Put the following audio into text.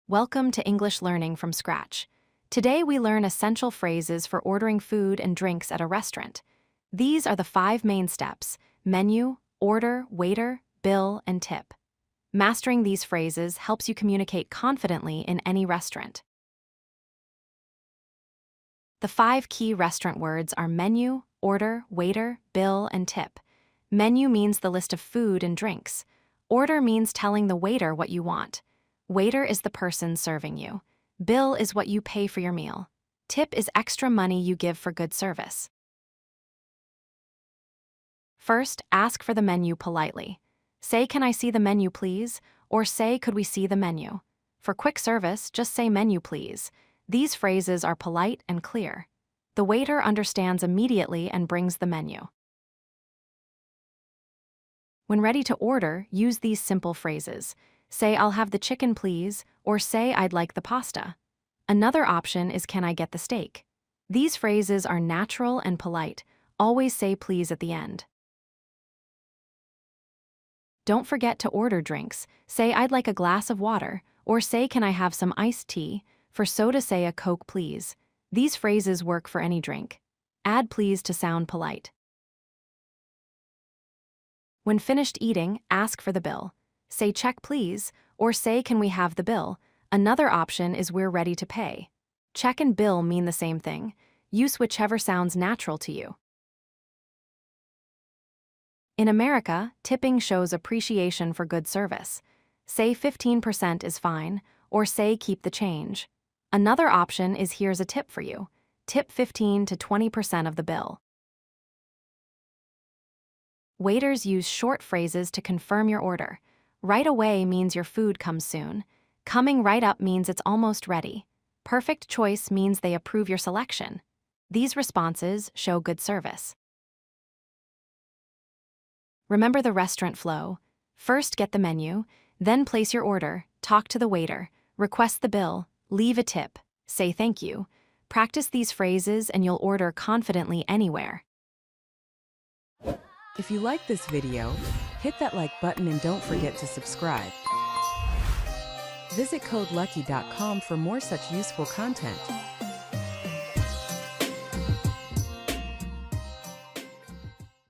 Welcome to English Learning from Scratch. Today we learn essential phrases for ordering food and drinks at a restaurant. These are the 5 main steps: menu, order, waiter, bill, and tip. Mastering these phrases helps you communicate confidently in any restaurant. The 5 key restaurant words are menu, order, waiter, bill, and tip. Menu means the list of food and drinks. Order means telling the waiter what you want. Waiter is the person serving you. Bill is what you pay for your meal. Tip is extra money you give for good service. First, ask for the menu politely. Say, "Can I see the menu, please?" Or say, "Could we see the menu?" For quick service, just say, "Menu, please." These phrases are polite and clear. The waiter understands immediately and brings the menu. When ready to order, use these simple phrases. Say, "I'll have the chicken, please," or say, "I'd like the pasta." Another option is, "Can I get the steak?" These phrases are natural and polite. Always say please at the end. Don't forget to order drinks. Say, "I'd like a glass of water," or say, "Can I have some iced tea?" For soda, say, "A Coke, please." These phrases work for any drink. Add please to sound polite. When finished eating, ask for the bill. Say, "Check, please," or say, "Can we have the bill?" Another option is, "We're ready to pay." Check and bill mean the same thing. Use whichever sounds natural to you. In America, tipping shows appreciation for good service. Say 15% is fine, or say keep the change. Another option is, "Here's a tip for you." Tip 15 to 20% of the bill. Waiters use short phrases to confirm your order. Right away means your food comes soon. Coming right up means it's almost ready. Perfect choice means they approve your selection. These responses show good service. Remember the restaurant flow. First, get the menu, then place your order, talk to the waiter, request the bill, leave a tip, say thank you. Practice these phrases and you'll order confidently anywhere. If you like this video, hit that like button and don't forget to subscribe. Visit CodeLucky.com for more such useful content.